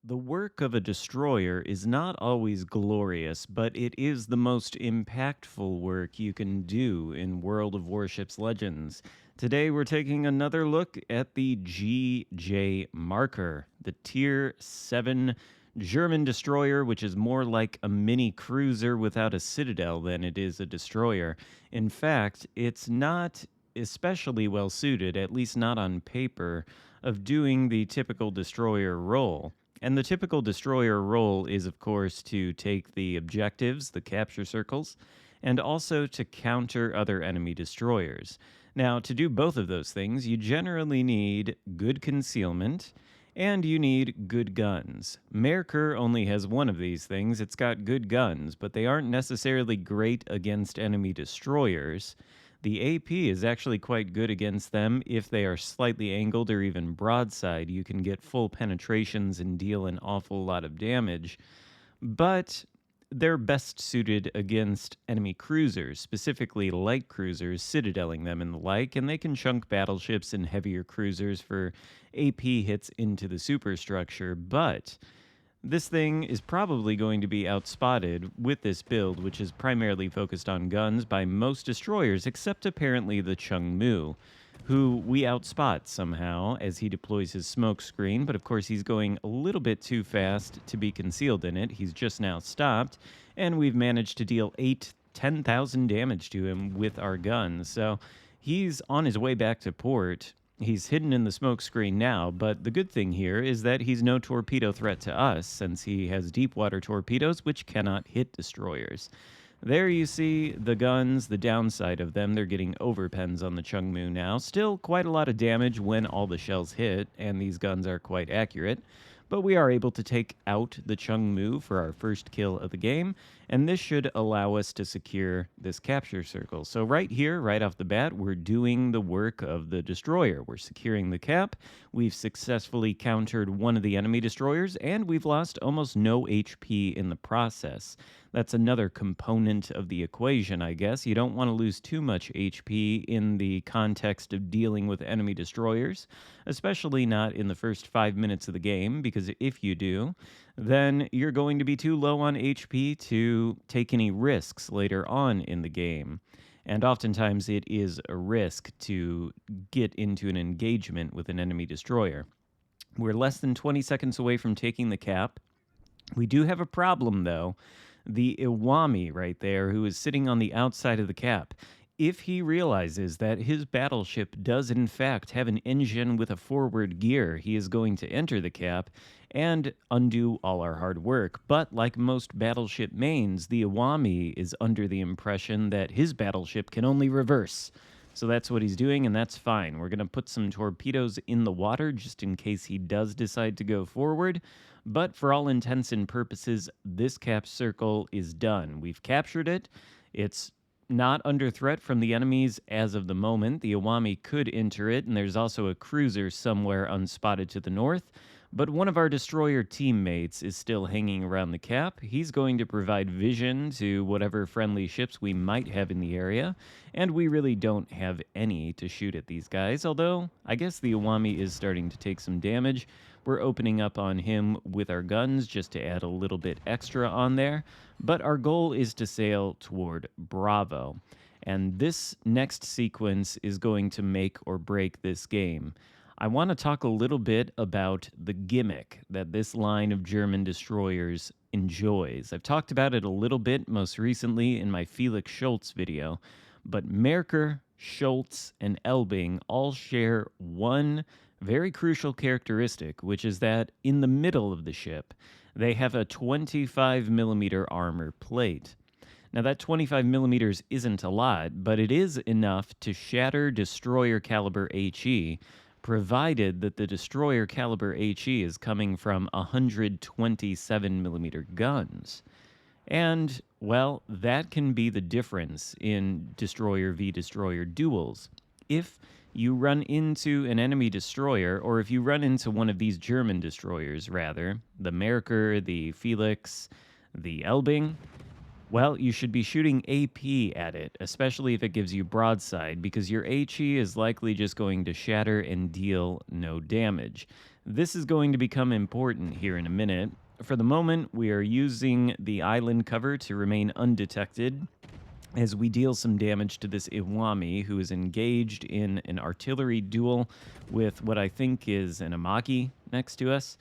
The work of a destroyer is not always glorious, but it is the most impactful work you can do in World of Warships Legends. Today we're taking another look at the G.J. Marker, the Tier 7 German destroyer, which is more like a mini cruiser without a citadel than it is a destroyer. In fact, it's not especially well suited, at least not on paper, of doing the typical destroyer role. And the typical destroyer role is, of course, to take the objectives, the capture circles, and also to counter other enemy destroyers. Now, to do both of those things, you generally need good concealment and you need good guns. Maerker only has one of these things. It's got good guns, but they aren't necessarily great against enemy destroyers. The AP is actually quite good against them if they are slightly angled or even broadside. You can get full penetrations and deal an awful lot of damage, but they're best suited against enemy cruisers, specifically light cruisers, citadeling them and the like, and they can chunk battleships and heavier cruisers for AP hits into the superstructure, but this thing is probably going to be outspotted with this build, which is primarily focused on guns by most destroyers, except apparently the Chungmu, who we outspot somehow as he deploys his smoke screen, but of course he's going a little bit too fast to be concealed in it. He's just now stopped, and we've managed to deal 10,000 damage to him with our guns. So he's on his way back to port. He's hidden in the smoke screen now, but the good thing here is that he's no torpedo threat to us, since he has deep water torpedoes which cannot hit destroyers. There you see the guns, the downside of them. They're getting overpens on the Chungmu now. Still quite a lot of damage when all the shells hit, and these guns are quite accurate. But we are able to take out the Chungmu for our first kill of the game, and this should allow us to secure this capture circle. So right here, right off the bat, we're doing the work of the destroyer. We're securing the cap, we've successfully countered one of the enemy destroyers, and we've lost almost no HP in the process. That's another component of the equation, I guess. You don't want to lose too much HP in the context of dealing with enemy destroyers, especially not in the first 5 minutes of the game, because if you do, then you're going to be too low on HP to take any risks later on in the game. And oftentimes it is a risk to get into an engagement with an enemy destroyer. We're less than 20 seconds away from taking the cap. We do have a problem, though. The Iwami right there, who is sitting on the outside of the cap, if he realizes that his battleship does in fact have an engine with a forward gear, he is going to enter the cap and undo all our hard work. But like most battleship mains, the Iwami is under the impression that his battleship can only reverse. So that's what he's doing, and that's fine. We're going to put some torpedoes in the water just in case he does decide to go forward. But for all intents and purposes, this cap circle is done. We've captured it. It's not under threat from the enemies as of the moment. The Iwami could enter it, and there's also a cruiser somewhere unspotted to the north. But one of our destroyer teammates is still hanging around the cap. He's going to provide vision to whatever friendly ships we might have in the area, and we really don't have any to shoot at these guys, although I guess the Iwami is starting to take some damage. We're opening up on him with our guns just to add a little bit extra on there, but our goal is to sail toward Bravo. And this next sequence is going to make or break this game. I want to talk a little bit about the gimmick that this line of German destroyers enjoys. I've talked about it a little bit most recently in my Felix Schultz video, but Maerker, Schultz, and Elbing all share one very crucial characteristic, which is that in the middle of the ship, they have a 25 millimeter armor plate. Now, that 25 millimeters isn't a lot, but it is enough to shatter destroyer caliber HE, provided that the destroyer caliber HE is coming from 127 millimeter guns. And, well, that can be the difference in destroyer v destroyer duels. If you run into an enemy destroyer, or if you run into one of these German destroyers, rather, the Maerker, the Felix, the Elbing, well, you should be shooting AP at it, especially if it gives you broadside, because your HE is likely just going to shatter and deal no damage. This is going to become important here in a minute. For the moment, we are using the island cover to remain undetected as we deal some damage to this Iwami, who is engaged in an artillery duel with what I think is an Amagi next to us.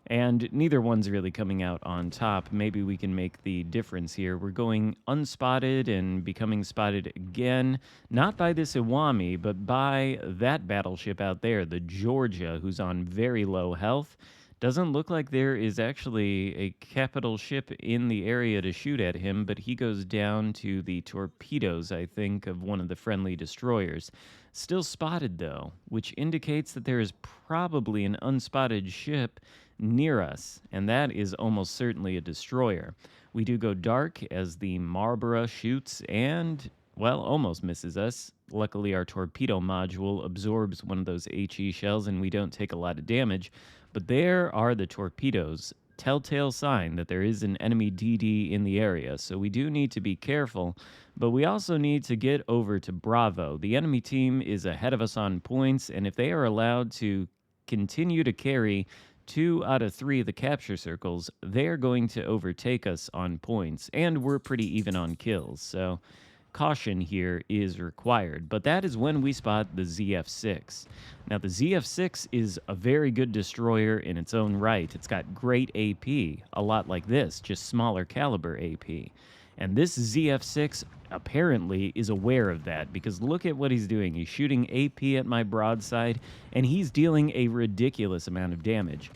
And neither one's really coming out on top. Maybe we can make the difference here. We're going unspotted and becoming spotted again, not by this Iwami, but by that battleship out there, the Georgia, who's on very low health. Doesn't look like there is actually a capital ship in the area to shoot at him, but he goes down to the torpedoes, I think, of one of the friendly destroyers. Still spotted, though, which indicates that there is probably an unspotted ship near us, and that is almost certainly a destroyer. We do go dark as the Marlborough shoots and, well, almost misses us. Luckily, our torpedo module absorbs one of those HE shells and we don't take a lot of damage. But there are the torpedoes, telltale sign that there is an enemy DD in the area, so we do need to be careful, but we also need to get over to Bravo. The enemy team is ahead of us on points, and if they are allowed to continue to carry 2 out of 3 of the capture circles, they're going to overtake us on points, and we're pretty even on kills, so caution here is required. But that is when we spot the ZF-6. Now, the ZF-6 is a very good destroyer in its own right. It's got great AP, a lot like this, just smaller caliber AP. And this ZF-6 apparently is aware of that, because look at what he's doing. He's shooting AP at my broadside, and he's dealing a ridiculous amount of damage.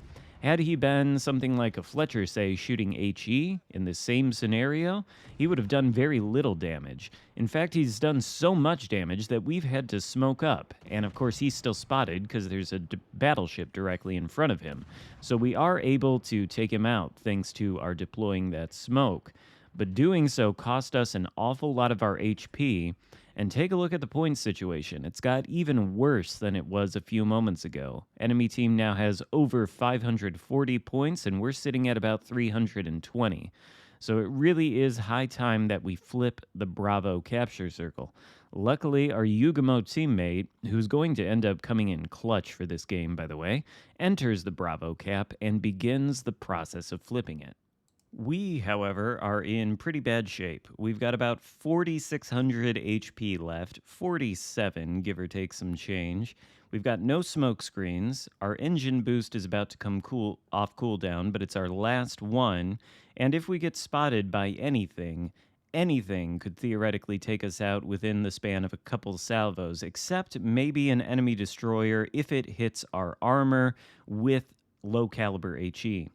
Had he been something like a Fletcher, say, shooting HE in the same scenario, he would have done very little damage. In fact, he's done so much damage that we've had to smoke up. And of course, he's still spotted because there's a battleship directly in front of him. So we are able to take him out thanks to our deploying that smoke. But doing so cost us an awful lot of our HP. And take a look at the points situation. It's got even worse than it was a few moments ago. Enemy team now has over 540 points, and we're sitting at about 320. So it really is high time that we flip the Bravo capture circle. Luckily, our Yugamo teammate, who's going to end up coming in clutch for this game, by the way, enters the Bravo cap and begins the process of flipping it. We, however, are in pretty bad shape. We've got about 4,600 HP left, 47, give or take some change. We've got no smoke screens. Our engine boost is about to come off cooldown, but it's our last one. And if we get spotted by anything could theoretically take us out within the span of a couple salvos, except maybe an enemy destroyer if it hits our armor with low caliber HE.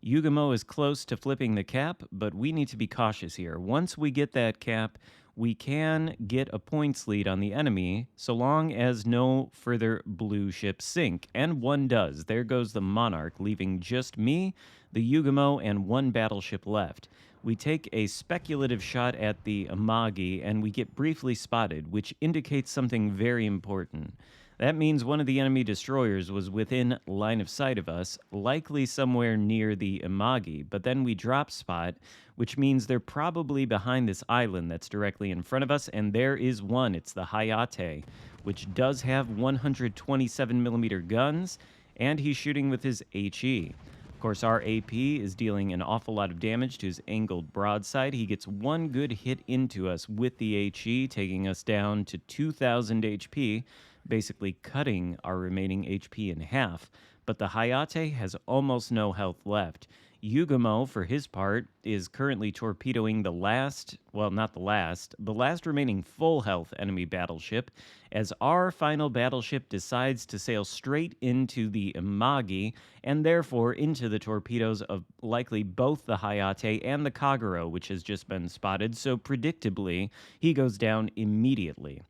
Yugamo is close to flipping the cap, but we need to be cautious here. Once we get that cap, we can get a points lead on the enemy, so long as no further blue ships sink. And one does. There goes the Monarch, leaving just me, the Yugamo, and one battleship left. We take a speculative shot at the Amagi, and we get briefly spotted, which indicates something very important. That means one of the enemy destroyers was within line of sight of us, likely somewhere near the Imagi, but then we drop spot, which means they're probably behind this island that's directly in front of us, and there is one. It's the Hayate, which does have 127mm guns, and he's shooting with his HE. Of course, our AP is dealing an awful lot of damage to his angled broadside. He gets one good hit into us with the HE, taking us down to 2,000 HP, basically cutting our remaining HP in half, but the Hayate has almost no health left. Yugamo, for his part, is currently torpedoing the last remaining full health enemy battleship, as our final battleship decides to sail straight into the Imagi, and therefore into the torpedoes of likely both the Hayate and the Kagero, which has just been spotted, so predictably, he goes down immediately.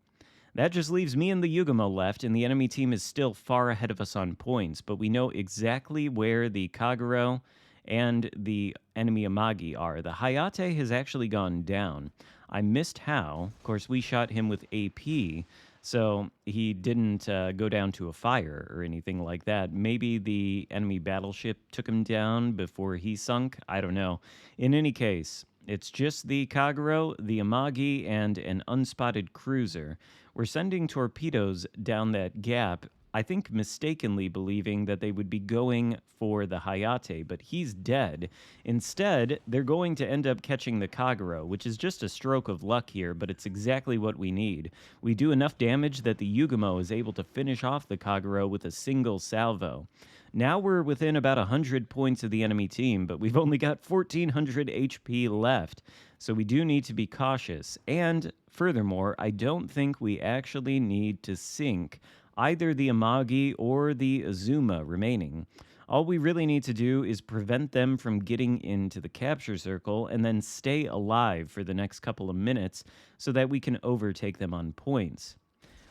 That just leaves me and the Yugamo left, and the enemy team is still far ahead of us on points, but we know exactly where the Kagero and the enemy Amagi are. The Hayate has actually gone down. I missed how. Of course, we shot him with AP, so he didn't go down to a fire or anything like that. Maybe the enemy battleship took him down before he sunk. I don't know. In any case, it's just the Kagero, the Amagi, and an unspotted cruiser. We're sending torpedoes down that gap I think mistakenly believing that they would be going for the Hayate, but he's dead. Instead, they're going to end up catching the Kagero, which is just a stroke of luck here, but it's exactly what we need. We do enough damage that the Yugumo is able to finish off the Kagero with a single salvo. Now we're within about 100 points of the enemy team, but we've only got 1400 HP left, so we do need to be cautious. And furthermore, I don't think we actually need to sink either the Amagi or the Azuma remaining. All we really need to do is prevent them from getting into the capture circle and then stay alive for the next couple of minutes so that we can overtake them on points.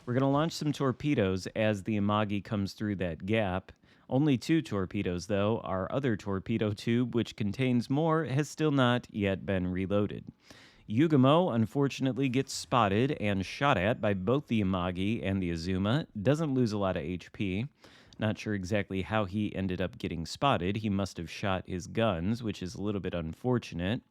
We're going to launch some torpedoes as the Amagi comes through that gap. Only 2 torpedoes, though. Our other torpedo tube, which contains more, has still not yet been reloaded. Yugumo, unfortunately, gets spotted and shot at by both the Amagi and the Azuma. Doesn't lose a lot of HP. Not sure exactly how he ended up getting spotted. He must have shot his guns, which is a little bit unfortunate.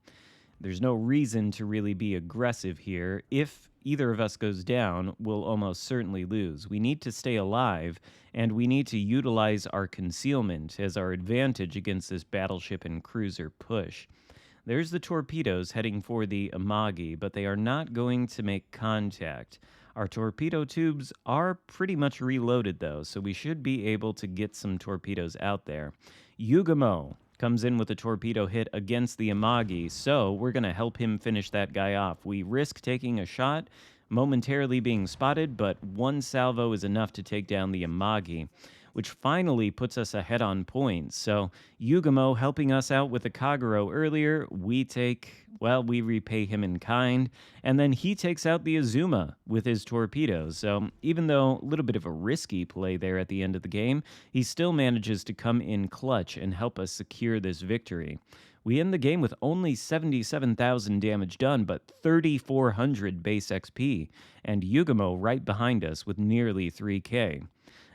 There's no reason to really be aggressive here. If either of us goes down, we'll almost certainly lose. We need to stay alive, and we need to utilize our concealment as our advantage against this battleship and cruiser push. There's the torpedoes heading for the Amagi, but they are not going to make contact. Our torpedo tubes are pretty much reloaded, though, so we should be able to get some torpedoes out there. Yugumo comes in with a torpedo hit against the Amagi, so we're going to help him finish that guy off. We risk taking a shot, momentarily being spotted, but 1 salvo is enough to take down the Amagi, which finally puts us ahead on points. So Yugumo helping us out with the Kagero earlier, we repay him in kind, and then he takes out the Azuma with his torpedoes. So even though a little bit of a risky play there at the end of the game, he still manages to come in clutch and help us secure this victory. We end the game with only 77,000 damage done, but 3,400 base XP, and Yugumo right behind us with nearly 3k.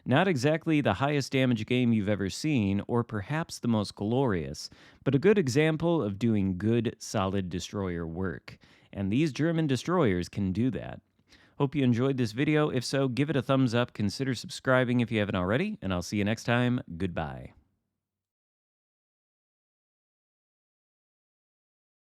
Not exactly the highest damage game you've ever seen, or perhaps the most glorious, but a good example of doing good, solid destroyer work. And these German destroyers can do that. Hope you enjoyed this video. If so, give it a thumbs up, consider subscribing if you haven't already, and I'll see you next time. Goodbye.